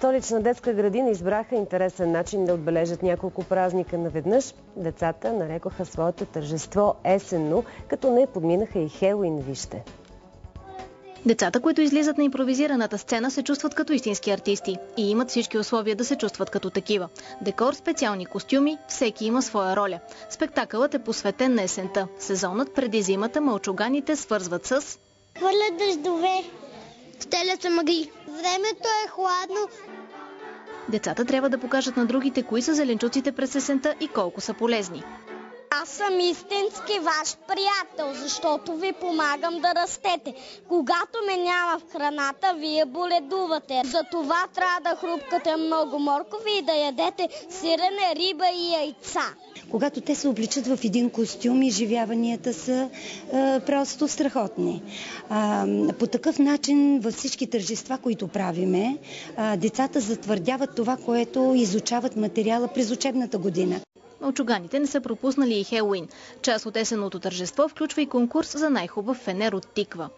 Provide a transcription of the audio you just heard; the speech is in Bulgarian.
Столична детска градина избраха интересен начин да отбележат няколко празника наведнъж. Децата нарекоха своето тържество есенно, като не подминаха и Хелуин, вижте. Децата, които излизат на импровизираната сцена, се чувстват като истински артисти и имат всички условия да се чувстват като такива. Декор, специални костюми, всеки има своя роля. Спектакълът е посветен на есента. Сезонът преди зимата мълчуганите свързват с... Хвърлят дъждове, стелят се мъгли. Времето е хладно. Децата трябва да покажат на другите кои са зеленчуците през есента и колко са полезни. Аз съм истински ваш приятел, защото ви помагам да растете. Когато ме няма в храната, вие боледувате. Затова трябва да хрупкате много моркови и да ядете сирене, риба и яйца. Когато те се обличат в един костюм, изживяванията са просто страхотни. По такъв начин във всички тържества, които правиме, децата затвърдяват това, което изучават материала през учебната година. Мълчуганите не са пропуснали и Хелуин. Част от есенното тържество включва и конкурс за най-хубав фенер от тиква.